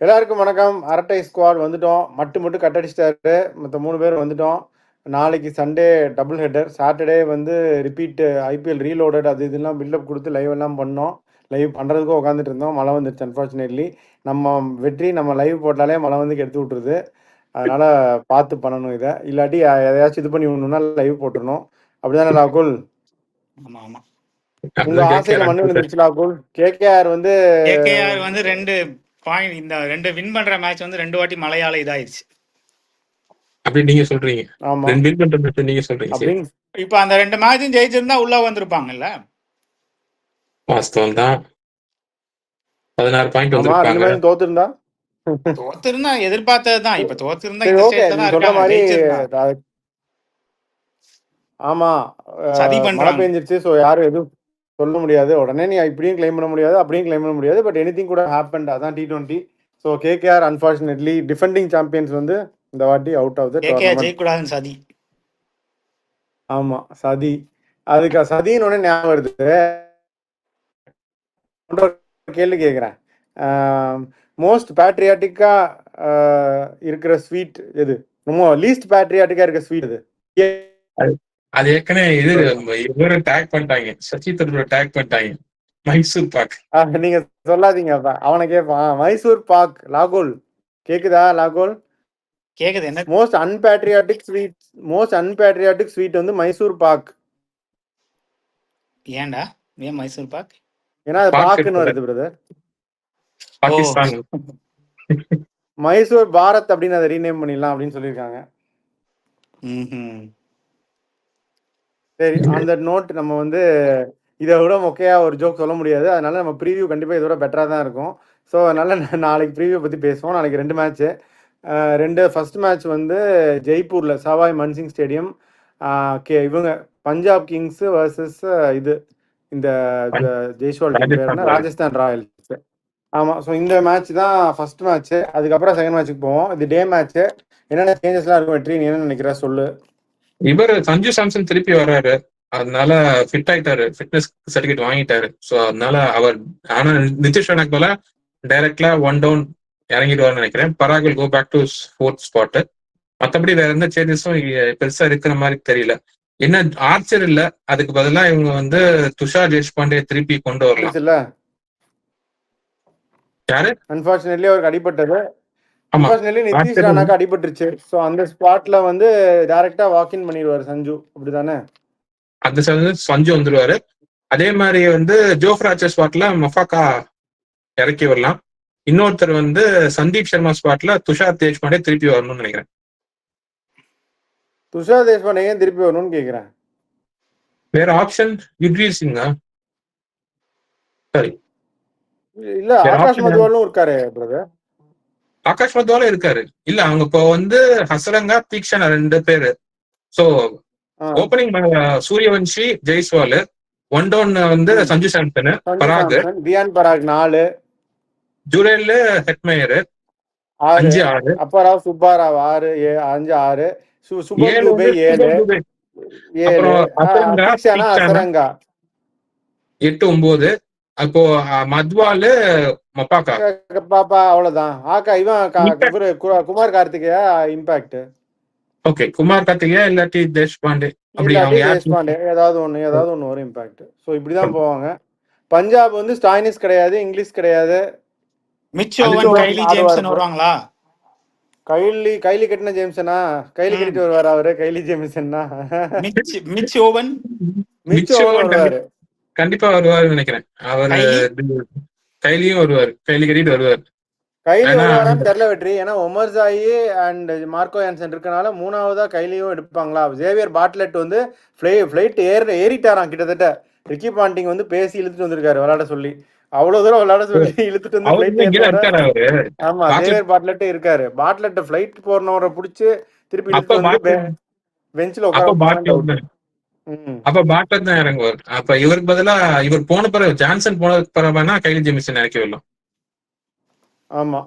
எல்லாருக்கும் வணக்கம். அரட்டை ஸ்குவாட் வந்துட்டோம். மட்டும் கட்டடிச்சிட்டாரு. மற்ற 3 பேர் வந்துட்டோம். நாளைக்கு சண்டே டபுள் ஹெட்டர். சாட்டர்டே வந்து ரிப்பீட் ஐபிஎல் ரீலோடட் அது இதெல்லாம் பில்டப் கொடுத்து லைவ் எல்லாம் பண்ணோம். லைவ் பண்ணுறதுக்கும் உட்காந்துட்டு இருந்தோம். மழை வந்துருச்சு அன்ஃபார்ச்சுனேட்லி. நம்ம வெற்றி நம்ம லைவ் போட்டாலே மழை வந்து கெடுத்து விட்டுருது. அதனால் பார்த்து பண்ணணும் இதை. இல்லாட்டி எதையாச்சும் இது பண்ணி விடணும்னா லைவ் போட்டுருணும். அப்படிதானே ராகுல்? ஆமா ஆமா. உங்க ஆசையில மண்ணு விழுந்துருச்சு ராகுல். கேகேஆர் வந்து ரெண்டு பாயிண்ட் இந்த ரெண்டு வின் பண்ற மேட்ச் வந்து 2 வாட்டி மழையால இதாயிருச்சு. அப்படி நீங்க சொல்றீங்க? ஆமா, வின் பண்ற மேட்ச் நீங்க சொல்றீங்க. இப்ப அந்த 2 மேட்சும் ஜெயிச்சிருந்தா உள்ள வந்திருப்பாங்கல்ல. வாஸ்தவம் தான். 16 பாயிண்ட் வந்திருப்பாங்க. 2 மேட்ச் தோத்திருந்தா எதிர்பார்த்ததுதான். இப்ப தோத்திருந்தா சரி, இந்த ஓகே. ஸ்டேட்ல தான் நீ சொல்ற இருக்காங்க. மாதிரி ஜெயிச்சிருந்தா ஆமா, சதி மழை பண்றாங்க. பெஞ்சிருச்சு. ஸோ யாரும் எதுவும் சொல்ல முடியாது. உடனே நீ இப்படியும் கிளைம் பண்ண முடியாது, அப்படியும் கிளைம் பண்ண முடியாது. பட் எனிதிங் கூட ஹேப்பன்ட். அதான் T20. So KKR unfortunately defending champions வந்து இந்த வாட்டி out of the KKR tournament. ஜெயிக்கூடாதுன்னு சதி. ஆமா, சதி. அதுக்கு சதின்னு ஒன்று ஞாபகம் வருது. ஒரு கேள்வி கேட்குறேன். மோஸ்ட் பேட்ரியாட்டிக்கா இருக்கிற ஸ்வீட் எது? ரொம்ப லீஸ்ட் பேட்ரியாட்டிக்கா இருக்க ஸ்வீட் எது? அது ஏற்கனவே இவரு டேக் பண்ணிட்டாங்க, சச்சி தரூர் டேக் பண்ணிட்டாங்க. மைசூர் பாக். நீங்க சொல்லாதீங்க, அவனை கேட்பான். மைசூர் பாக். லாகோல் கேக்குதா? லாகோல் கேக்குது. என்ன மோஸ்ட் அன்பேட்ரியாட்டிக் ஸ்வீட் வந்து மைசூர் பாக். ஏன்டா ஏன் மைசூர் பாக்? ஏன்னா அது பாக்குன்னு வருது பிரதர். பாகிஸ்தான் மைசூர் பாரத் அப்படின்னு அதை ரீநேம் பண்ணிடலாம் அப்படின்னு சொல்லியிருக்காங்க. சரி, அந்த நோட் நம்ம வந்து இதை விட மொக்கையா ஒரு ஜோக் சொல்ல முடியாது. அதனால நம்ம ப்ரீவியூ கண்டிப்பாக இதோட பெட்டராக தான் இருக்கும். ஸோ அதனால நாளைக்கு ப்ரீவியூ பற்றி பேசுவோம். நாளைக்கு 2 மேட்ச்சு. ஃபர்ஸ்ட் மேட்ச் வந்து ஜெய்ப்பூரில் சவாய் மன்சிங் ஸ்டேடியம். இவங்க பஞ்சாப் கிங்ஸ் வர்சஸ் இந்த ஜெய்ஸ்வால் டீம் ராஜஸ்தான் ராயல்ஸ். ஆமாம். ஸோ இந்த மேட்ச் தான் ஃபர்ஸ்ட் மேட்ச்சு. அதுக்கப்புறம் செகண்ட் மேட்ச்சுக்கு போவோம். இது டே மேட்ச்சு. என்னென்ன சேஞ்சஸ்லாம் இருக்கும் வெற்றி, நீ என்ன நினைக்கிற சொல்லு. இவர் சஞ்சு சாம்சன் திருப்பி வர்றாரு. அதனால ஃபிட் ஆயிட்டாரு, ஃபிட்னஸ் சர்டிபிகேட் வாங்கிட்டாரு. ஸோ அதனால அவர் ஆனா நிதிஷ் ராணாக்கு போல டைரக்ட்லா 1 டவுன் இறங்கிடுவார்னு நினைக்கிறேன். Parag will go back to 4th spot. மற்றபடி வேற எந்த சேஞ்சஸும் பெருசா இருக்கிற மாதிரி தெரியல. என்ன ஆர்ச்சர் இல்ல, அதுக்கு பதிலா இவங்க வந்து துஷார் தேஷ்பாண்டே திருப்பி கொண்டு வரலாம். இல்ல யாரு அன்பார்ச்சுனேட்லி அவருக்கு அடிபட்டது. அன்பார்ச்சுனேட்லி நிதிஷ் ராணாக்கு அடிபட்டுருச்சு. ஸோ அந்த ஸ்பாட்ல வந்து டைரக்டா வாக்கின் பண்ணிடுவாரு சஞ்சு, அப்படிதானே? அந்த சஞ்சு வந்துருவாரு. அதே மாதிரி வந்து ஜோஃப்ராச்சர் ஸ்பாட்ல மஃபாக்கா இறக்கி வரலாம். இன்னொருத்தர் வந்து சந்தீப் சர்மா ஸ்பாட்ல துஷார் தேஷ்பாண்டே திருப்பி வரணும்னு நினைக்கிறேன். துஷார் தேஷ்பாண்டே ஏன் திருப்பி வரணும்னு கேக்குறேன். வேற ஆப்ஷன் யுக்வீர் சிங்கா? சரி, இல்ல ஆகாஷ் மதுவாலும் இருக்காரு பிரதர். ஆகாஷ் மதுவாலும் இருக்காரு. இல்ல அவங்க இப்போ வந்து ஹசரங்கா தீக்ஷனா 2 பேரு. So opening Suryavanshi Jaiswal, 1 down வந்து சஞ்சு சாம்சன், பராக், ரியான் பராக் 4, ஜுரேல் ஹெட்மேயர் 5-6, அப்பராவ் சுப்பாராவ் 6, 5, 6, சுபம் துபே 7, அசரங்கா 8, 9. அப்போ மத்வால் மப்பாக்கா பாப்பா அவ்வளவுதான். இவன் குமார் கார்த்திகேயா இம்பாக்ட். ஓகே, குமார் கார்த்திகேயா இல்லாட்டி தேஷ்பாண்டே, தேஷ்பாண்டே ஏதாவது ஒன்று ஒரு இம்பாக்ட். ஸோ இப்படிதான் போவாங்க. பஞ்சாப் வந்து ஸ்டாயினிஸ் கிடையாது, இங்கிலீஷ் கிடையாது. வருவாங்களா? கைலி கட்டின ஜேம்சனா? கைலி கட்டிட்டு வருவாரு அவரு. கைலி ஜேம்சன்னா வருவாரு. கண்டிப்பா வருவாருன்னு நினைக்கிறேன். அவரு கைலியும் வருவாரு, கைலி கட்டிட்டு வருவாரு. கைலி வருவாரான்னு தெரியல வெற்றி. ஏன்னா ஒமர்சாயி அண்ட் மார்க்கோ யான்சன் இருக்கனால 3ஆவதா கைலியும் எடுப்பாங்களா? ஜேவியர் பாட்லெட் வந்து ஃபிளைட் ஏறிட்டாராம் கிட்டத்தட்ட. ரிக்கி பாண்டிங் வந்து பேசி இழுத்துட்டு வந்திருக்காரு விளையாட சொல்லி. அவ்வளவு தூரம் விளையாட சொல்லி இழுத்துட்டு வந்து ஆமா ஜேவியர் பாட்லெட் இருக்காரு. பாட்லெட் ஃபிளைட் போறவரை பிடிச்சி திருப்பி இழுத்து வந்து பெஞ்சில் உட்கார. அப்ப பாட்லர் தான் இறங்குவார். அப்ப இவருக்கு பதிலா இவர் போன பிறகு ஜான்சன் போன பிறகுனா கைலி ஜெமிசன் இறக்கி வரலாம். ஆமா,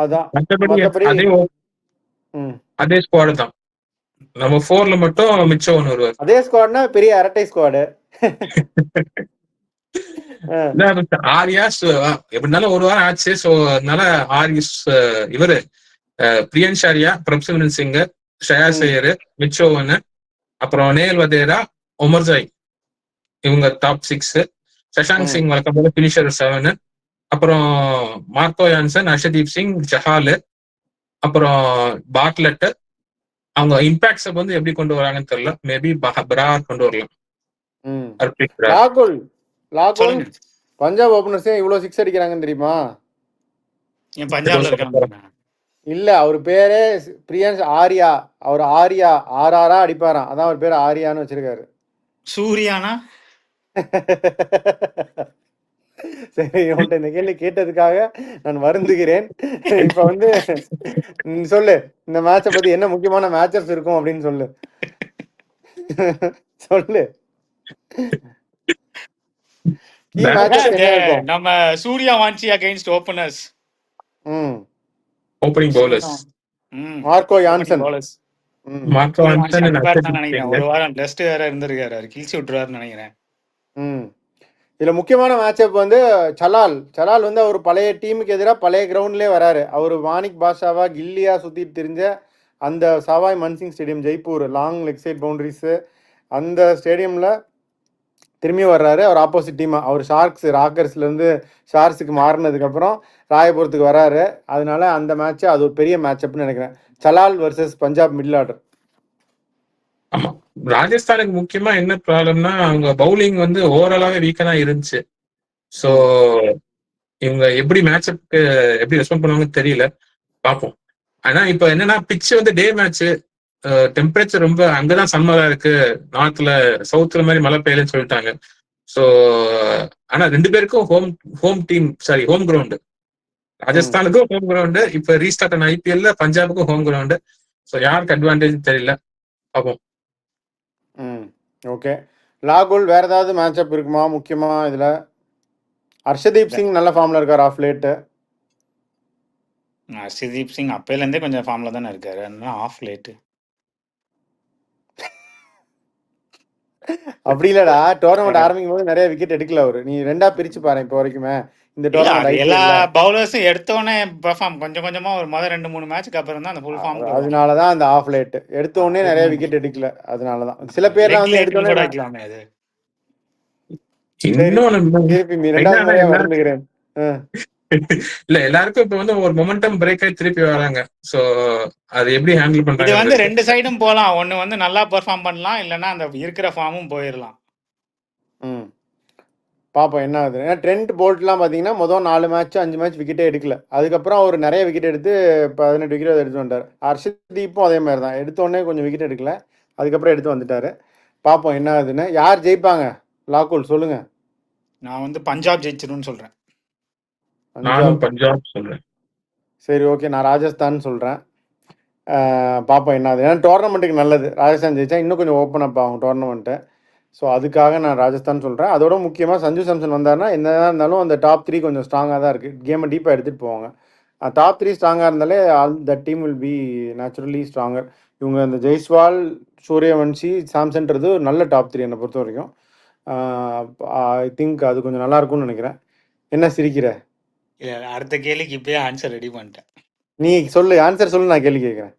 அதான் அதே ஸ்குவாடு தான். நம்ம 4ல மட்டும் மிச்சம் ஒன்று வருவார். அதே ஸ்குவாட்னா பெரிய அரட்டை ஸ்குவாடு. ஆரியாஸ் எப்படினாலும் ஒரு வாரம் ஆச்சு. ஸோ அதனால ஆரிஸ் இவரு பிரியன்ஷ் ஆரியா, பிரப்சிமரன் சிங், ஷ்ரேயாஸ் ஐயர், மிச்சோவன், அப்புறம் நேல் வதேரா, ஒமர்ஜாய், இவங்க டாப் 6. சஷாங்க் சிங் வழக்கம் போல பினிஷர் 7. அப்புறம் மார்க்கோ யான்சன், அர்ஷதீப் சிங், ஜஹால், அப்புறம் பாட்லெட். அவங்க இம்பாக்ட்ஸ் வந்து எப்படி கொண்டு வராங்கன்னு தெரியல. மேபி பரார் கொண்டு வரலாம். ஹர்ப்ரீத் பரார். லாகுல் சொல்லுங்க. பஞ்சாப் ஓபனர்ஸே இவ்வளவு சிக்ஸ் அடிக்கிறாங்கன்னு தெரியுமா? என் பஞ்சாப்ல இருக்காங்க. இல்ல, அவர் பேரே பிரியன்ஸ் ஆரியா. அவர் ஆரியா ஆர்ஆரா அடிப்பாராம், அதான் அவர் பேர் ஆரியான்னு வச்சிருக்காரு. சூர்யானா? சரி, உன்ட்ட இந்த கேள்வி கேட்டதுக்காக நான் வருந்துகிறேன். இப்ப வந்து சொல்லு, இந்த மேட்ச பத்தி என்ன முக்கியமான மேட்சஸ் இருக்கும் அப்படின்னு சொல்லு. சொல்லு. Key matches என்ன இருக்கும்? நம்ம Suryavanshi against openers. Opening bowlers Marco Jansen. Marco Jansen நினைக்கிறேன். ஒரு வாரம் டெஸ்ட் வேற இருந்திருக்காரு, கிழிச்சு விட்டுருவாருன்னு நினைக்கிறேன். இதுல முக்கியமான மேட்சப் வந்து சலால் வந்து அவர் பழைய டீமுக்கு எதிராக பழைய கிரவுண்ட்லயே வராரு. அவர் வானிக் பாஷாவா கில்லியா சுத்திட்டு தெரிஞ்ச அந்த Sawai Mansingh stadium Jaipur, long leg side boundaries, அந்த ஸ்டேடியம்ல திரும்பி வர்றாரு. அவர் ஆப்போசிட் டீமா, அவர் ராக்கர்ஸ்ல இருந்து ஷார்க்ஸுக்கு மாறினதுக்கு அப்புறம் ராயபுரத்துக்கு வராரு. அதனால அந்த மேட்ச் அது ஒரு பெரிய மேட்சப்னு நினைக்கிறேன். சலால் வர்சஸ் பஞ்சாப் மிடில் ஆர்டர். ஆமா, ராஜஸ்தானுக்கு முக்கியமா என்ன ப்ராப்ளம்னா அவங்க பவுலிங் வந்து ஓவராலாவே வீக்கா தான் இருந்துச்சு. ஸோ இவங்க எப்படி மேட்சப்க்கு எப்படி ரெஸ்பாண்ட் பண்ணுவாங்கன்னு தெரியல, பார்ப்போம். ஆனா இப்ப என்னன்னா பிட்ச் வந்து டே மேட்ச், டெம்பரேச்சர் ரொம்ப அங்கதான் சம்மரா இருக்கு, நார்த்ல சவுத்ல மாதிரி மழை பெய்யலன்னு சொல்லிட்டாங்க. ஸோ ஆனா 2 பேருக்கும் ஹோம் கிரவுண்டு. ராஜஸ்தானுக்கும் ஹோம் கிரவுண்டு, இப்ப ரீஸ்டார்ட் ஆன ஐபிஎல்ல பஞ்சாபுக்கும் ஹோம் கிரவுண்டு. ஸோ யாருக்கு அட்வான்டேஜ் தெரியல, பார்ப்போம். ஓகே, லாகுல் வேற ஏதாவது மேட்சப் இருக்குமா முக்கியமா இதுல? ஹர்ஷதீப் சிங் நல்ல ஃபார்ம்ல இருக்காரு ஆஃப் லேட். ஹர்ஷதீப் சிங் அப்பையில இருந்தே கொஞ்சம் ஃபார்ம்ல தானே இருக்காரு, அதனால ஆஃப் லேட். அப்படி இல்லடா, டோர்னமெண்ட் ஆரம்பிக்கும் போது நிறைய விக்கெட் எடுக்கல அவரு. நீ ரெண்டா பிரிச்சு பாரு இப்போ வரைக்குமே இந்த டோர்னமெண்ட். எல்லா பவுலர்ஸும் எடுத்தோடனே பெர்ஃபார்ம் கொஞ்சம் கொஞ்சமா ஒரு முதல் 2-3 மேட்ச்க்கு அப்புறம் தான் அந்த ஃபுல் ஃபார்ம். அதனாலதான் அந்த ஆஃப் லேட் எடுத்த உடனே நிறைய விக்கெட் எடுக்கல. அதனாலதான் சில பேர்லாம் வந்து எடுத்த உடனே வைக்கலாமே. அது ரெண்டாவது முறையா வருந்துகிறேன். இல்ல, எல்லாருக்கும் இப்ப வந்து ஒரு மொமெண்டம் பிரேக் ஆகி திருப்பி வராங்க. சோ அது எப்படி ஹேண்டில் பண்றாங்க? இது வந்து 2 சைடும் போலாம். ஒன்னு வந்து நல்லா பெர்ஃபார்ம் பண்ணலாம், இல்லனா அந்த இருக்கிற ஃபார்மும் போயிடலாம். பாப்போம் என்ன ஆகுது. ஏன்னா ட்ரெண்ட் போல்ட்லாம் பார்த்தீங்கன்னா முதல் 4 மேட்ச் 5 மேட்ச் விக்கெட்டே எடுக்கல. அதுக்கப்புறம் அவர் நிறைய விக்கெட் எடுத்து 18 விக்கெட் எடுத்து வந்துட்டார். ஹர்ஷதீப்பும் அதே மாதிரி தான், எடுத்தோடனே கொஞ்சம் விக்கெட் எடுக்கல, அதுக்கப்புறம் எடுத்து வந்துட்டாரு. பார்ப்போம் என்ன ஆகுதுன்னு. யார் ஜெயிப்பாங்க லாகுல் சொல்லுங்க? நான் வந்து பஞ்சாப் ஜெயிச்சிருன்னு சொல்றேன். பஞ்சாப் சொல்றேன். சரி, ஓகே, நான் ராஜஸ்தான் சொல்றேன். பார்ப்போம் என்ன ஆகுது. ஏன்னா டோர்னமெண்ட்டுக்கு நல்லது, ராஜஸ்தான் ஜெயிச்சா இன்னும் கொஞ்சம் ஓப்பன் அப் ஆகும் டோர்னமெண்ட்டு. ஸோ அதுக்காக நான் ராஜஸ்தான் சொல்கிறேன். அதோட முக்கியமாக சஞ்சு சாம்சன் வந்தார்னா என்னதான் இருந்தாலும் அந்த டாப் 3 கொஞ்சம் ஸ்ட்ராங்காக தான் இருக்குது. கேமை டீப்பாக எடுத்துகிட்டு போவாங்க. டாப் 3 ஸ்ட்ராங்காக இருந்தாலே the team will be naturally stronger. இவங்க இந்த ஜெய்ஸ்வால், சூரியவன்ஷி, சாம்சன்றது ஒரு நல்ல டாப் 3 என்னை பொறுத்த வரைக்கும். ஐ திங்க் அது கொஞ்சம் நல்லா இருக்கும்னு நினைக்கிறேன். என்ன சிரிக்கிற? அடுத்த கேள்விக்கு இப்பயே ஆன்சர் ரெடி பண்ணிட்டேன். நீ சொல்லு, ஆன்சர் சொல்லு, நான் கேள்வி கேட்குறேன்.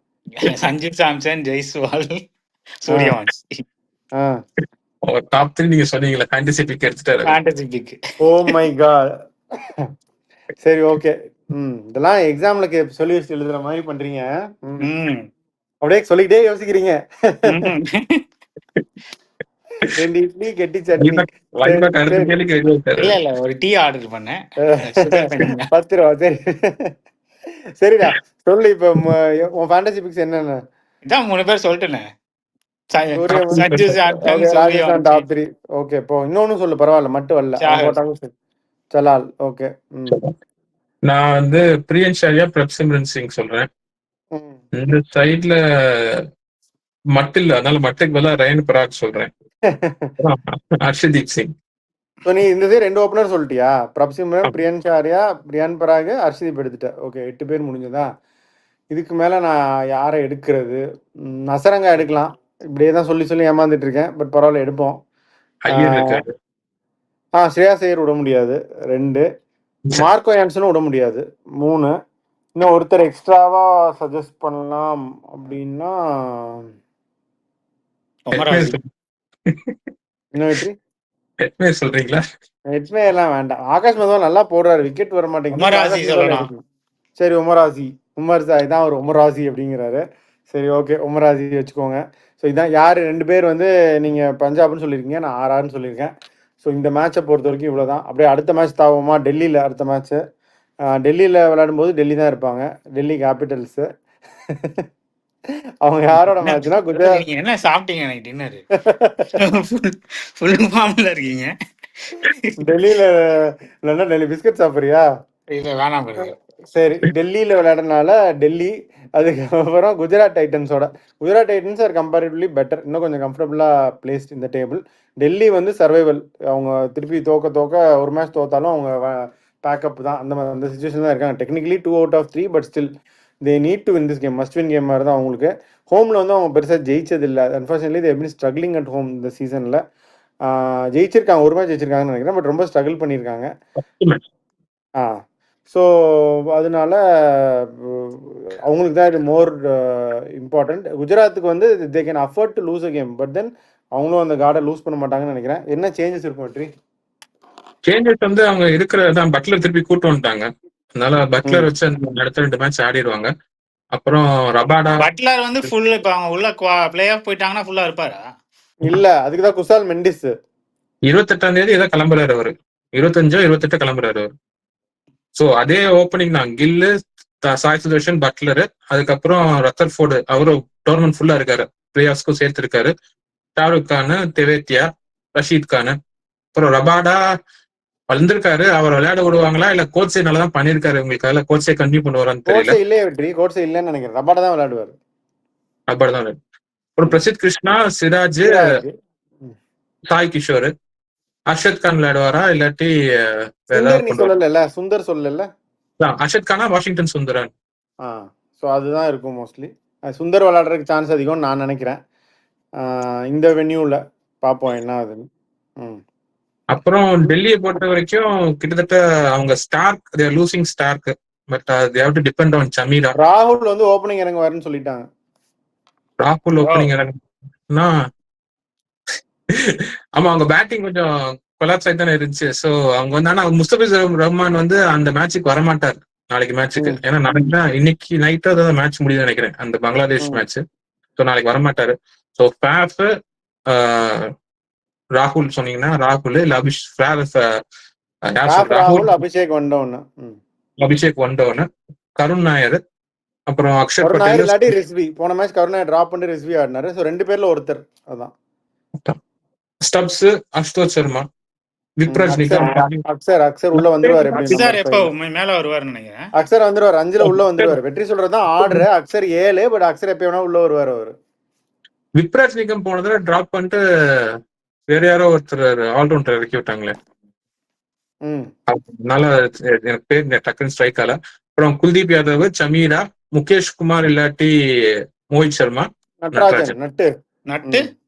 சஞ்சு சாம்சன், ஜெய்ஸ்வால், சூரியவன்ஷி. டாப் 3 நீங்க சொன்னீங்களா? ஃபேண்டசி பிக் எடுத்துட்டாரு. Fantasy pick. Oh my God. சரி, ஓகே. இதெல்லாம் எக்ஸாம்ல சொல்லி வச்சு எழுதுற மாதிரி பண்றீங்க. அப்படியே சொல்லிக்கிட்டே யோசிக்கிறீங்க. 2 இட்லி கெட்டி சட்னி. இல்ல ஒரு டீ ஆர்டர் பண்ணேன். 10 ரூபா. சரி சரிடா, சொல்லு இப்ப உன் ஃபேண்டசி பிக்ஸ் என்னென்ன? இதான் 3 பேர் சொல்லிட்டேனே. ராஜஸ்தான் டாப் 3. ஓகே, இப்போ இன்னொன்னு சொல்லு, பரவாயில்ல, மட்டும் வரல. சலால். ஓகே, நான் வந்து பிரியன்ஷ் ஆரியா, பிரப்சிமரன் சிங் சொல்றேன். இந்த சைட்ல மட்டு இல்ல, அதனால மட்டுக்கு பதிலா ரயன் பராக் சொல்றேன். ஹர்ஷதீப் சிங். நீ இந்த 2 ஓப்பனர் சொல்லிட்டியா? பிரப்சிமரன், பிரியன்ஷ் ஆரியா, ரியான் பராக், ஹர்ஷதீப் எடுத்துட்ட. ஓகே, 8 பேர் முடிஞ்சதா? இதுக்கு மேல நான் யாரை எடுக்கிறது? நசரங்கா எடுக்கலாம். இப்படியே தான் சொல்லி ஏமாந்துட்டு இருக்கேன். பட் பரவாயில்ல, எடுப்போம். ஸ்ரேயாஸ் ஐயர் விட முடியாது 2. மார்க்கோ யான்சனும் விட முடியாது 3. இன்னும் ஒருத்தர் எக்ஸ்ட்ராவா சஜஸ்ட் பண்ணலாம் அப்படின்னா இன்னும் வெற்றி சொல்றீங்களா? ஹெட்மே எல்லாம் வேண்டாம். ஆகாஷ் மதம் நல்லா போடுறாரு, விக்கெட் வர மாட்டேங்குது. சரி உமர்சாய் தான் ஒரு உமராசி அப்படிங்கிறாரு. சரி ஓகே, உமராசி வச்சுக்கோங்க. ஸோ இதான் யார் 2 பேர் வந்து நீங்கள் பஞ்சாப்னு சொல்லியிருக்கீங்க, நான் ஆர்ஆர்னு சொல்லியிருக்கேன். ஸோ இந்த மேட்சை பொறுத்த வரைக்கும் இவ்வளோ தான். அப்படியே அடுத்த மேட்ச் தாவோமா? டெல்லியில் அடுத்த மேட்ச்சு. டெல்லியில் விளையாடும்போது டெல்லி தான் இருப்பாங்க, டெல்லி கேபிட்டல்ஸு. அவங்க யாரோட மேட்ச்னா குஜராத். என்ன சாப்பிட்டீங்க எனக்கு டின்னர்? ஃபுல் ஃபார்ம்ல இருக்கீங்க. டெல்லியில் இல்லைன்னா டெல்லி பிஸ்கட் சாப்பிட்றியா? இல்லை வேணாம். சரி, டெல்லியில் விளையாடுறதுனால டெல்லி. அதுக்கப்புறம் குஜராத் டைட்டன்ஸோட. Gujarat Titans are comparatively better, இன்னும் கொஞ்சம் கம்ஃபர்டபுளாக பிளேஸ்ட் இந்த டேபிள். டெல்லி வந்து சர்வைவல், அவங்க திருப்பி தோக்க ஒரு மேட்ச் தோத்தாலும் அவங்க பேக்கப் தான், அந்த சுச்சுவேஷன் தான் இருக்காங்க. Technically 2 out of 3, but still they need to win this game. Must win game மாதிரி தான் அவங்களுக்கு. ஹோமில் வந்து அவங்க பெருசாக ஜெயிச்சது இல்லை. Unfortunately they been struggling at home இந்த சீசனில். ஜெயிச்சிருக்காங்க, ஒரு மேட்ச் ஜெயிச்சிருக்காங்கன்னு நினைக்கிறேன், பட் ரொம்ப ஸ்ட்ரகிள் பண்ணியிருக்காங்க. ஸோ அதனால அவங்களுக்கு தான் இது மோர் இம்பார்ட்டண்ட். குஜராத்துக்கு வந்து they can afford to lose a game, but then அவங்களும் அந்த கார்டை லூஸ் பண்ண மாட்டாங்கன்னு நினைக்கிறேன். என்ன சேஞ்சஸ் இருக்கும் வெற்றி? சேஞ்சஸ் வந்து அவங்க இருக்கிறதான் பட்லர் திருப்பி கூட்டு வந்துட்டாங்க, அதனால பட்லர் வச்சு அடுத்த 2 மேட்ச் ஆடிடுவாங்க. அப்புறம் ரபாடா பட்லர் வந்து ஃபுல் இப்போ அவங்க உள்ள பிளே ஆஃப் போயிட்டாங்கன்னா ஃபுல்லா இருப்பாரா? இல்ல, அதுக்கு தான் குசால் மெண்டிஸ் 28ஆம் தேதி ஏதோ கிளம்புறாரு அவரு, 25 28 கிளம்புறாரு அவரு. ஸோ அதே ஓப்பனிங் தான், கில்லு, சாய் சுதர்ஷன், பட்லரு, அதுக்கப்புறம் ரத்தர்ஃபோர்டு அவரும் டோர்னமெண்ட் ஃபுல்லா இருக்காரு, பிளே ஆஃப்ஸ்க்கும் சேர்த்திருக்காரு. ஷாருக் கான், தெவேத்தியா, ரஷீத் கான், அப்புறம் ரபாடா வந்திருக்காரு. அவர் விளையாட விடுவாங்களா இல்ல கோச்சே நல்லதான் பண்ணிருக்காரு உங்களுக்கு, அதில் கோச்சே கண்டினியூ பண்ணுவாரான்னு தெரியல. இல்லையே வெற்றி, கோச்சே இல்லைன்னு நினைக்கிறேன், ரபாடா தான் விளையாடுவார். ரபாடா தான் விளையாடு. அப்புறம் பிரசித் கிருஷ்ணா, சிராஜ், சாய் கிஷோர், அர்ஷத் கான் விளையாடுவாரா இல்லாட்டி சுந்தர் சொல்லல? அர்ஷத் கானா வாஷிங்டன் சுந்தரன். ஸோ அதுதான் இருக்கும் மோஸ்ட்லி. சுந்தர் விளையாடுறதுக்கு சான்ஸ் அதிகம் நான் நினைக்கிறேன் இந்த வென்யூவில். பார்ப்போம் என்ன ஆகுதுன்னு. அப்புறம் டெல்லியை பொறுத்த வரைக்கும் கிட்டத்தட்ட அவங்க Starc losing Starc, but they have to depend on Chameera. ராகுல் வந்து ஓப்பனிங் இறங்குவாருன்னு சொல்லிட்டாங்க. ராகுல் ஓப்பனிங் இறங்குனா ஆமா, அவங்க பேட்டிங் கொஞ்சம் கொலாப்ஸ் ஆகி தானே இருந்துச்சு. ஸோ அவங்க வந்து ஆனா முஸ்தபிசுர் ரஹ்மான் வந்து அந்த மேட்சுக்கு வரமாட்டார் நாளைக்கு மேட்சுக்கு. ஏன்னா நாளைக்கு தான், இன்னைக்கு நைட்டு அதான் மேட்ச் முடியுதுன்னு நினைக்கிறேன், அந்த பங்களாதேஷ் மேட்ச். ஸோ நாளைக்கு வரமாட்டாரு. ஸோ ஃபேஃப், ராகுல் சொன்னீங்கன்னா ராகுல் இல்ல அபிஷேக் வந்தவன், கருண் நாயர், அப்புறம் அக்ஷர் பட்டேல் இல்லாட்டி ரிஸ்வி. போன மேட்ச் கருண் நாயர் டிராப் பண்ணி ரிஸ்வி ஆடினாரு. ஸோ 2 பேர்ல ஒருத்தர். அதான் ஸ்டப்ஸ், அசுதோஷ் சர்மா, விப்ராஜ் நிகம், அக்ஷர் உள்ள வந்துருவாரு. எப்போ மேல வருவாருன்னு நினைக்கிறேன். அக்ஷர் வந்துருவாரு, 5ல உள்ள வந்துருவாரு. வெற்றி சொல்றதுதான் ஆர்டர். அக்ஷர் 7, பட் அக்ஷர் எப்ப வேணா உள்ள வருவாரு அவரு. விப்ராஜ் நிகம் போனதுல டிராப் பண்ணிட்டு வேற யாரோ ஒருத்தர் ஆல்ரவுண்டர் இறக்கி விட்டாங்களே, அதனால எனக்கு பேர் டக்குன்னு ஸ்ட்ரைக் ஆல. அப்புறம் குல்தீப் யாதவ், சமீரா, முகேஷ் குமார் இல்லாட்டி மோஹித் சர்மா,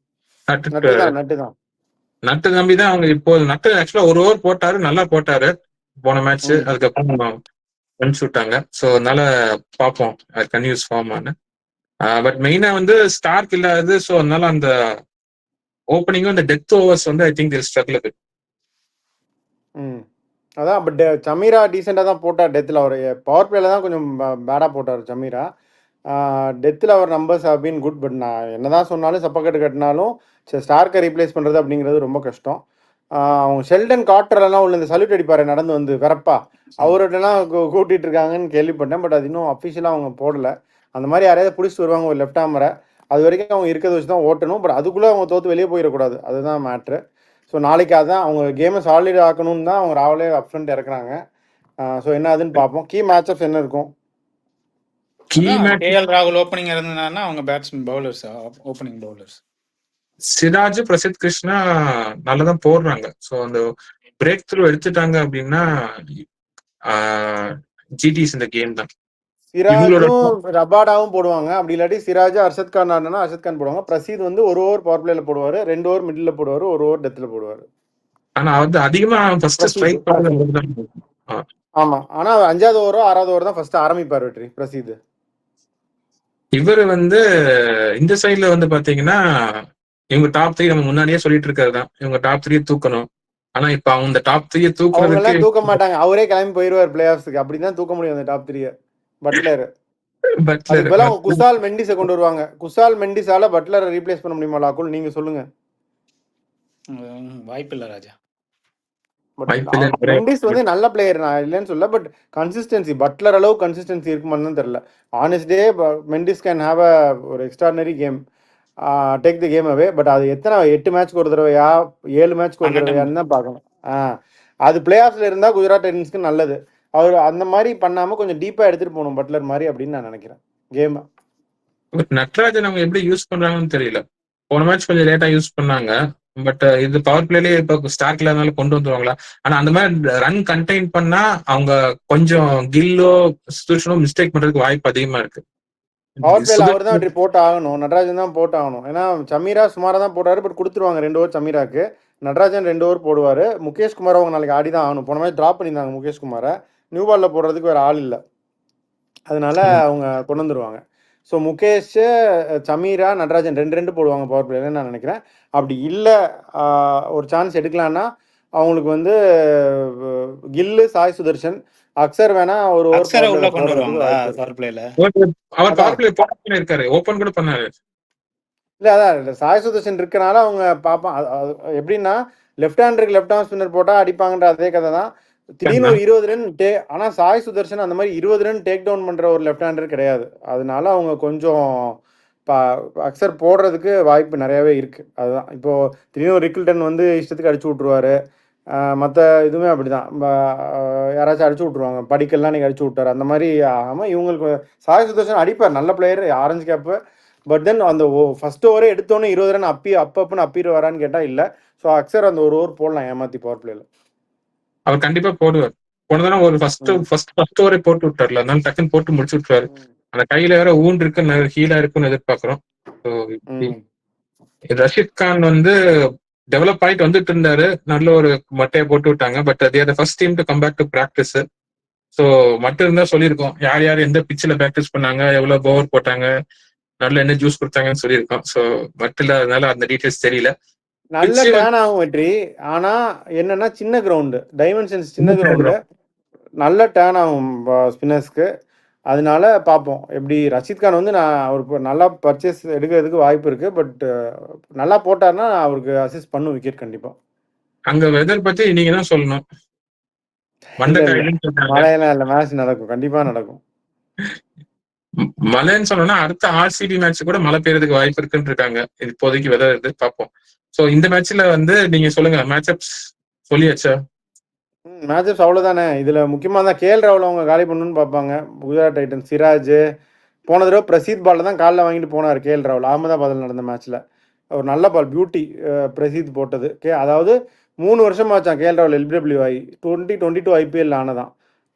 நட்டு நம்பி தான் அவங்க இப்போ. நட்டு ஆக்சுவலா ஒரு ஓவர் போட்டாரு, நல்லா போட்டாரு போன மேட்ச். அதுக்கப்புறம் அனுப்பிச்சு விட்டாங்க. ஸோ அதனால பார்ப்போம் கன்யூஸ் ஃபார்ம் ஆன. பட் மெயினா வந்து ஸ்டார்க் இல்லாதது. ஸோ அதனால அந்த ஓப்பனிங்கும் அந்த டெத் ஓவர்ஸ் வந்து ஐ திங்க் தில் ஸ்ட்ரகிள். அதான் பட் சமீரா டீசெண்டாக தான் போட்டார் டெத்தில். அவர் பவர் பிளேல தான் கொஞ்சம் பேடாக போட்டார் சமீரா. டெத்தில் அவர் numbers have been good. But நான் என்ன தான் சொன்னாலும் சப்பக்கட்டு கட்டினாலும் ஸ்டார்க்கை ரீப்ளேஸ் பண்ணுறது அப்படிங்கிறது ரொம்ப கஷ்டம். அவங்க ஷெல்டன் கார்ட்டர்லாம் உள்ள இந்த சல்யூட் அடிப்பாரு நடந்து வந்து வரப்பா, அவர்கிட்டலாம் கூட்டிகிட்டு இருக்காங்கன்னு கேள்விப்பட்டேன். பட் அது இன்னும் அஃபிஷியலாக அவங்க போடலை. அந்த மாதிரி யாரையாவது பிடிச்சிட்டு வருவாங்க ஒரு லெஃப்ட் ஹேமரை, அது வரைக்கும் அவங்க இருக்கிறத வச்சு தான் ஓட்டணும். பட் அதுக்குள்ளே அவங்க தோற்று வெளியே போயிடக்கூடாது, அதுதான் மேட்ரு. ஸோ நாளைக்கு அதான் அவங்க கேமை சாலிட் ஆக்கணும்னு தான் அவங்க ராவலே அப் ஃப்ரண்ட் இறக்குறாங்க. ஸோ என்ன ஆகுதுன்னு பார்ப்போம். கீ மேட்சப்ஸ் என்ன இருக்கும்? கேஎல் ராகுல் ஓப்பனிங் இருந்தாங்கன்னா அவங்க batsman bowlers, opening bowlers Siraj, Prasidh Krishna நல்லதான் போடுறாங்க. ஸோ அந்த பிரேக் த்ரூ எடுத்துட்டாங்க அப்படின்னா ஜிடிஸ் இந்த கேம் தான். சிராஜும் ரபாடாவும் போடுவாங்க. அப்படி இல்லாட்டி சிராஜ் அர்ஷத் கான் ஆடினா அர்ஷத் கான் போடுவாங்க. பிரசீத் வந்து ஒரு ஓவர் பவர் பிளேல போடுவாரு, 2 ஓவர் மிடில் போடுவாரு, 1 ஓவர் டெத்தில் போடுவாரு. ஆனா வந்து அதிகமா ஃபர்ஸ்ட் பிரசீத் ஸ்ட்ரைக் பண்றது அவர்தான். ஆமா. ஆனா 5வது ஓவரோ 6வது ஓவர் தான் ஃபர்ஸ்ட் ஆரம்பிப்பார் வெற்றி பிரசீத். இவரு வந்து இந்த சைட்ல வந்து பாத்தீங்கன்னா இவங்க டாப் 3 நம்ம முன்னாடியே சொல்லிட்டு இருக்கிறது தான், இவங்க டாப் 3 தூக்கணும். ஆனா இப்ப அவங்க டாப் 3 அவங்க தூக்குறதுக்கு எல்லாம் தூக்க மாட்டாங்க, அவரே கிளம்பி போயிருவார் பிளே ஆஃப்ஸ்க்கு. அப்படிதான் தூக்க முடியும் அந்த டாப் 3. பட்லர் பட்லர் அதுக்கு பதிலா அவங்க குசால் மெண்டிஸை கொண்டு வருவாங்க. குசால் மெண்டிஸால பட்லரை ரீப்ளேஸ் பண்ண முடியுமா லாக்குல்? நீங்க சொல்லுங்க. வாய்ப்பு இல்ல ராஜா. மெண்டிஸ் வந்து நல்ல பிளேயர், நான் இல்லைன்னு சொல்ல. பட் கன்சிஸ்டன்சி பட்லர் அளவு கன்சிஸ்டன்சி இருக்குமான்னு தான் தெரியல. Honestly Mendis can have a ஒரு extraordinary game, take the game away. But அது எத்தனை 8 மேட்ச்க்கு ஒரு தடவையா 7 மேட்ச்க்கு ஒரு தடவையான்னு தான் பார்க்கணும். அது பிளே ஆஃப்ல இருந்தால் குஜராத் டைட்டன்ஸ்க்கு நல்லது. அவர் அந்த மாதிரி பண்ணாமல் கொஞ்சம் டீப்பாக எடுத்துகிட்டு போகணும் பட்லர் மாதிரி அப்படின்னு நான் நினைக்கிறேன் கேமை. நட்ராஜன் அவங்க எப்படி யூஸ் பண்றாங்கன்னு தெரியல. போன மேட்ச் கொஞ்சம் லேட்டா யூஸ் பண்ணாங்க. பட் இது பவர் பிளேலயே இப்ப ஸ்டார்க் இல்லாதனால கொண்டு வந்துருவாங்களா? ஆனா அந்த மாதிரி ரன் கண்டெயின் பண்ணா அவங்க கொஞ்சம் கில்லோ சுதர்ஷனோ மிஸ்டேக் பண்றதுக்கு வாய்ப்பு அதிகமா இருக்கு. பவர் பிளேல அவர் தான் வெற்றி போட்டு ஆகணும், நடராஜன் தான் போட்டு ஆகணும். ஏன்னா சமீரா சுமாராக தான் போட்டாரு, பட் கொடுத்துருவாங்க 2 ஓவர் சமீராக்கு. நடராஜன் 2 ஓவர் போடுவார். முகேஷ் குமார் அவங்க நாளைக்கு ஆடி தான் ஆகணும். போன மாதிரி ட்ராப் பண்ணியிருந்தாங்க முகேஷ் குமாரை. நியூ பாலில் போடுறதுக்கு வேறு ஆள் இல்லை, அதனால அவங்க கொண்டு வந்துருவாங்க. ஸோ முகேஷ், சமீரா, நடராஜன் 2 போடுவாங்க பவர் பிளேன்னு நான் நினைக்கிறேன். அப்படி இல்லை ஒரு சான்ஸ் எடுக்கலான்னா அவங்களுக்கு வந்து கில்லு, சாய் சுதர்ஷன், அக்சர் வேணா ஒரு ஓவர் உள்ள கொண்டு வருவாங்க பவர் பிளேல. அவர் பவர் பிளே போட்டு இருக்காரு, ஓபன் கூட பண்ணாரு. இல்லை அதான் இல்லை, சாய் சுதர்ஷன் இருக்கனால அவங்க பார்ப்பான். எப்படின்னா லெஃப்ட் ஹேண்டருக்கு லெஃப்ட் ஆர்ம் ஸ்பின்னர் போட்டால் அடிப்பாங்கன்ற அதே கதை தான். திடீர்னு ஒரு 20 ரன் ஆனால் சாய் சுதர்ஷன் அந்த மாதிரி 20 ரன் டேக் டவுன் பண்ணுற ஒரு லெஃப்ட் ஹேண்டர் கிடையாது. அதனால அவங்க கொஞ்சம் அக்சர் போடுறதுக்கு வாய்ப்பு நிறையாவே இருக்குது. அதுதான் இப்போது திடீர்னு ரிக்கில்டன் வந்து இஷ்டத்துக்கு அடிச்சு விட்ருவாரு. மற்ற இதுவுமே அப்படி தான், யாராச்சும் அடிச்சு விட்ருவாங்க. படிக்கெல்லாம் நீங்கள் அடிச்சு விட்டார் அந்த மாதிரி ஆகாமல் இவங்களுக்கு சாய் சுதர்ஷன் அடிப்பார், நல்ல player, orange cap. But then அந்த ஃபர்ஸ்ட் ஓவரே எடுத்தோன்னே 20 ரன் அப்பன்னு அப்பீர் வரான்னு கேட்டால் இல்லை. ஸோ அக்சர் அந்த ஒரு ஓவர் போடலாம் ஏமாற்றி பவர் பிளேல. அவர் கண்டிப்பா போடுவார். போனதான ஒரு ஃபர்ஸ்ட் ஓவரே போட்டு விட்டார்ல, அதனால டக்குன்னு போட்டு முடிச்சு விட்டுருவாரு. அந்த கையில வேற ஊன் இருக்கு, ஹீலா இருக்குன்னு எதிர்பார்க்கிறோம். ரஷீத் கான் வந்து டெவலப் ஆயிட்டு வந்துட்டு இருந்தாரு, நல்ல ஒரு மட்டையை போட்டு விட்டாங்க. பட் அது first team to come back to practice. So மட்டும் இருந்தா சொல்லியிருக்கோம் யார் யார் எந்த பிச்சில் பிராக்டிஸ் பண்ணாங்க, எவ்வளவு பவர் போட்டாங்க, நல்ல என்ன ஜூஸ் கொடுத்தாங்கன்னு சொல்லியிருக்கோம். ஸோ மட்டும் இல்லாதனால அந்த டீட்டெயில்ஸ் தெரியல. நல்ல டேர்ன் ஆகும் வெற்றி. ஆனா என்னன்னா சின்ன கிரவுண்டு, டைமென்ஷன்ஸ் சின்ன கிரவுண்டு, நல்ல டேர்ன் ஆகும் ஸ்பின்னர்ஸ்க்கு. அதனால பார்ப்போம் எப்படி. ரஷீத் கான் வந்து நான் அவருக்கு நல்லா பர்ச்சேஸ் எடுக்கிறதுக்கு வாய்ப்பு இருக்கு. பட் நல்லா போட்டார்னா அவருக்கு அசிஸ்ட் பண்ணும் விக்கெட் கண்டிப்பா. அங்க வெதர் பத்தி நீங்க தான் சொல்லணும். மழையெல்லாம் இல்லை, மேட்ச் நடக்கும், கண்டிப்பா நடக்கும். மழைன்னு சொன்னோம்னா அடுத்த ஆர்சிபி மேட்ச் கூட மழை பெய்யறதுக்கு வாய்ப்பு இருக்குன்னு இருக்காங்க. இப்போதைக்கு வெதர் இது பார்ப்போம். ஸோ இந்த மேட்ச்ல வந்து நீங்க சொல்லுங்க, மேட்சப்ஸ் சொல்லியாச்சா? மேட்சப்ஸ் அவ்வளோதானே. இதில் முக்கியமாக தான் கேஎல் ராகுல் அவங்க காலி பண்ணணும்னு பார்ப்பாங்க குஜராத் டைட்டன்ஸ். சிராஜ் போன தடவை பிரசீத் பாலில் தான் காலில் வாங்கிட்டு போனார் கேஎல் ராகுல் அகமதாபாத்தில் நடந்த மேட்ச்சில். ஒரு நல்ல பால் பியூட்டி பிரசீத் போட்டது. அதாவது 3 வருஷம் ஆச்சான் கேஎல் ராகுல் எல்பிடபிள்யூ ஆகி. 2022 ஐபிஎல் ஆனதான்,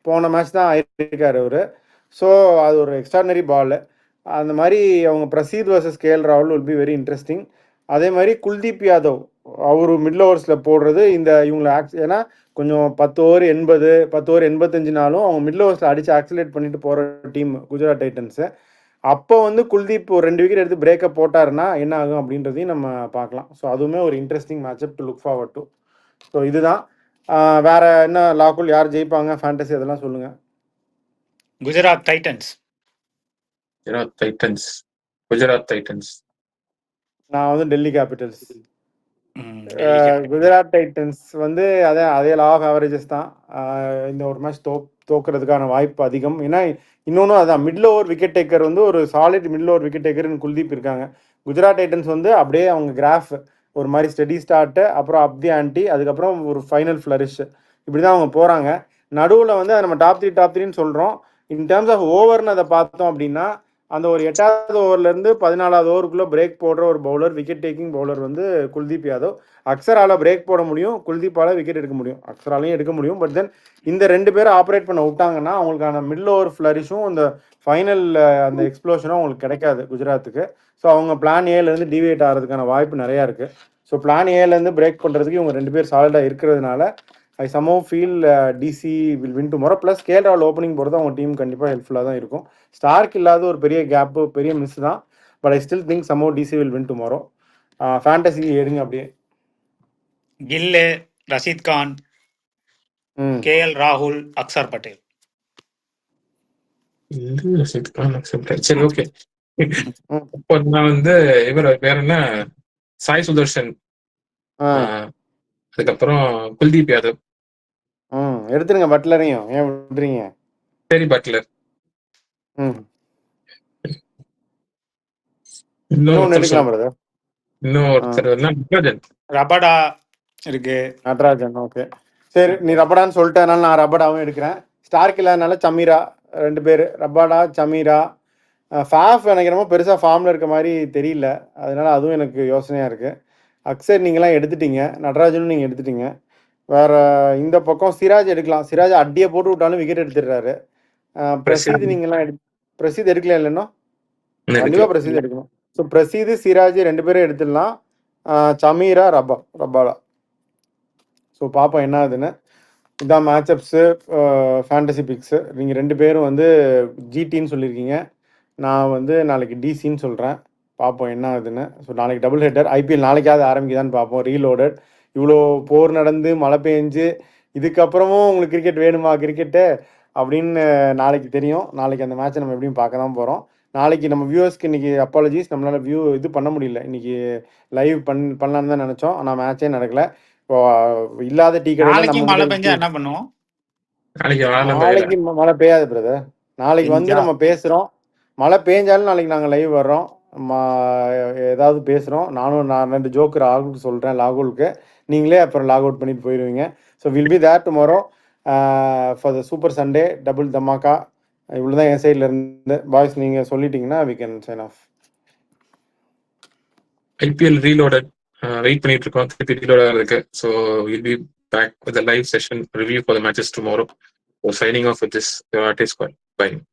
போன மேட்ச் தான் ஆயிருக்காரு அவர். ஸோ அது ஒரு எக்ஸ்ட்ராடனரி பால். அந்த மாதிரி அவங்க பிரசீத் வர்சஸ் கேஎல் ராகுல் வில் பி வெரி இன்ட்ரெஸ்டிங். அதே மாதிரி குல்தீப் யாதவ் அவர் மிடில் ஓவர்ஸில் போடுறது இந்த இவங்களை ஏன்னா கொஞ்சம் 10 ஓவர் 80, 10 ஓவர் 85நாலும் அவங்க மிடில் ஓவர்ஸில் அடித்து ஆக்சிலேட் பண்ணிட்டு போகிற டீம் குஜராத் டைட்டன்ஸு. அப்போ வந்து குல்தீப் ஒரு 2 விக்கெட் எடுத்து பிரேக்கப் போட்டாருன்னா என்ன ஆகும் அப்படின்றதையும் நம்ம பார்க்கலாம். ஸோ அதுவுமே ஒரு interesting matchup to look forward to. So இதுதான். வேற என்ன லாக்குல், யார் ஜெயிப்பாங்க ஃபேண்டசி அதெல்லாம் சொல்லுங்க. குஜராத் டைட்டன்ஸ். நான் வந்து டெல்லி கேபிட்டல்ஸ். குஜராத் டைட்டன்ஸ் வந்து அதே லா ஆஃப் ஆவரேஜஸ் தான். இந்த ஒரு மேட்ச் தோக்குறதுக்கான வாய்ப்பு அதிகம். ஏன்னா இன்னொன்று அதான், மிடில் ஓவர் விக்கெட் டேக்கர் வந்து ஒரு சாலிட் மிடில் ஓவர் விக்கெட் டேக்கர்னு குல்தீப் இருக்காங்க. குஜராத் டைட்டன்ஸ் வந்து அப்படியே அவங்க கிராஃப் ஒரு மாதிரி ஸ்டெடி ஸ்டார்ட்டு, அப்புறம் அப்தி ஆன்டி, அதுக்கப்புறம் ஒரு ஃபைனல் ஃப்ளரிஷ், இப்படி தான் அவங்க போகிறாங்க. நடுவில் வந்து அதை நம்ம டாப் 3ன்னு சொல்கிறோம். இன் டேர்ம்ஸ் ஆஃப் ஓவர்னு அதை பார்த்தோம் அப்படின்னா அந்த ஒரு 8வது ஓவர்லேருந்து 14வது ஓவருக்குள்ளே பிரேக் போடுற ஒரு பவுலர், விக்கெட் டேக்கிங் பவுலர் வந்து குல்தீப் யாதவ். அக்சரால் பிரேக் போட முடியும், குல்தீப்பால் விக்கெட் எடுக்க முடியும், அக்சராலையும் எடுக்க முடியும். பட் தென் இந்த 2 பேரும் ஆப்ரேட் பண்ண விட்டாங்கன்னா அவங்களுக்கான மிடில் ஓவர் ஃப்ளரிஷும் இந்த ஃபைனல் அந்த எக்ஸ்ப்ளோஷனும் அவங்களுக்கு கிடைக்காது குஜராத்துக்கு. ஸோ அவங்க பிளான் ஏலேருந்து டிவியேட் ஆகிறதுக்கான வாய்ப்பு நிறையா இருக்குது. ஸோ பிளான் ஏலேருந்து பிரேக் பண்ணுறதுக்கு இவங்க 2 பேர் சாலிடாக இருக்கிறதுனால I somehow feel DC will win tomorrow. Plus KL ராகுல் ஓப்பனிங் போகிறது அவங்க டீம் கண்டிப்பாக ஹெல்ப்ஃபுல்லாக தான் இருக்கும். ஸ்டார்க் இல்லாத ஒரு பெரிய கேப்பு, பெரிய மிஸ் தான். But I still think somehow DC will win tomorrow. Fantasy எடுங்க அப்படியே. கில்லு, ரஷீத் கான், கேஎல் ராகுல், அக்சர் பட்டேல். சரி, ஓகே. இப்போ நான் வந்து இவர் வேற என்ன, சாய் சுதர்ஷன், அதுக்கப்புறம் குல்தீப் யாதவ். எடுத்துருங்க பட்லரையும், ஏன் விடுறீங்க? சரி, பட்லர். இன்னொருத்தர் எடுக்கலாம் பிரதர். இன்னொருத்தர் நட்ராஜன். ரபடா இருக்கு. நட்ராஜன், ஓகே. சரி, நீ ரபடான்னு சொல்லிட்டனால நான் ரபடாவும் எடுக்கிறேன். ஸ்டார்க் இல்லாதனால சமீரா 2 பேர், ரபாடா, சமீரா. ஃபாஃப் எனக்கு என்னமோ பெருசாக ஃபார்மில் இருக்க மாதிரி தெரியல, அதனால அதுவும் எனக்கு யோசனையாக இருக்குது. அக்சர் நீங்களாம் எடுத்துட்டீங்க, நடராஜனும் நீங்கள் எடுத்துட்டீங்க. வேற இந்த பக்கம் சிராஜ் எடுக்கலாம். சிராஜ் அடியை போட்டு விட்டாலும் விக்கெட் எடுத்துடுறாரு. பிரசீத் நீங்களாம் பிரசீத் எடுக்கல இல்லைன்னா கண்டிப்பாக பிரசீத் எடுக்கணும். ஸோ பிரசீத், சிராஜ் 2 பேரும் எடுத்துடலாம். சமீரா, ரபாடா. ஸோ பார்ப்போம் என்ன ஆகுதுன்னு. இதான் மேட்சப்ஸு, ஃபேண்டசி பிக்ஸு. நீங்கள் 2 பேரும் வந்து ஜிடின்னு சொல்லியிருக்கீங்க, நான் வந்து நாளைக்கு டிசின்னு சொல்கிறேன். பார்ப்போம் என்ன ஆகுதுன்னு. ஸோ நாளைக்கு டபுள் ஹெட்டர். ஐபிஎல் நாளைக்காவது ஆரம்பிக்குதான்னு பார்ப்போம். ரீலோடட். இவ்வளோ போர் நடந்து மழை பெஞ்சு இதுக்கப்புறமும் உங்களுக்கு கிரிக்கெட் வேணுமா கிரிக்கெட்டு அப்படின்னு நாளைக்கு தெரியும். நாளைக்கு அந்த மேட்ச்சை நம்ம எப்படியும் பார்க்க தான் போகிறோம். நாளைக்கு நம்ம வியூவர்ஸ்க்கு இன்றைக்கி அப்பாலஜிஸ், நம்மளால் இது பண்ண முடியல. இன்றைக்கி லைவ் பண்ணலான்னு தான் நினச்சோம், ஆனால் மேட்சே நடக்கலை. இப்போ இல்லாத டீ கடையில் மழை பெஞ்சா என்ன பண்ணுவோம்? நாளைக்கு மழை பெய்யாது பிரதர். நாளைக்கு வந்து நம்ம பேசுகிறோம். மழை பெஞ்சாலும் நாளைக்கு நாங்கள் லைவ் வர்றோம், ஏதாவது பேசுகிறோம். நானும் 2 ஜோக்கு ராகுலுக்கு சொல்கிறேன், லாகுலுக்கு. நீங்களே அப்புறம் லாக் அவுட் பண்ணிட்டு போயிடுவீங்க. So will be there tomorrow for the super Sunday double dhamaka. இவ்வளோ தான் என் சைடில் இருந்து. பாய்ஸ் நீங்கள் சொல்லிட்டீங்கன்னா we can sign off. IPL reloaded wait பண்ணிட்டு இருக்கோம், திருப்பி ரீலோட் ஆகிறதுக்கு. So will be back with live session review for the matches tomorrow. So signing off with this, your artist call. Bye.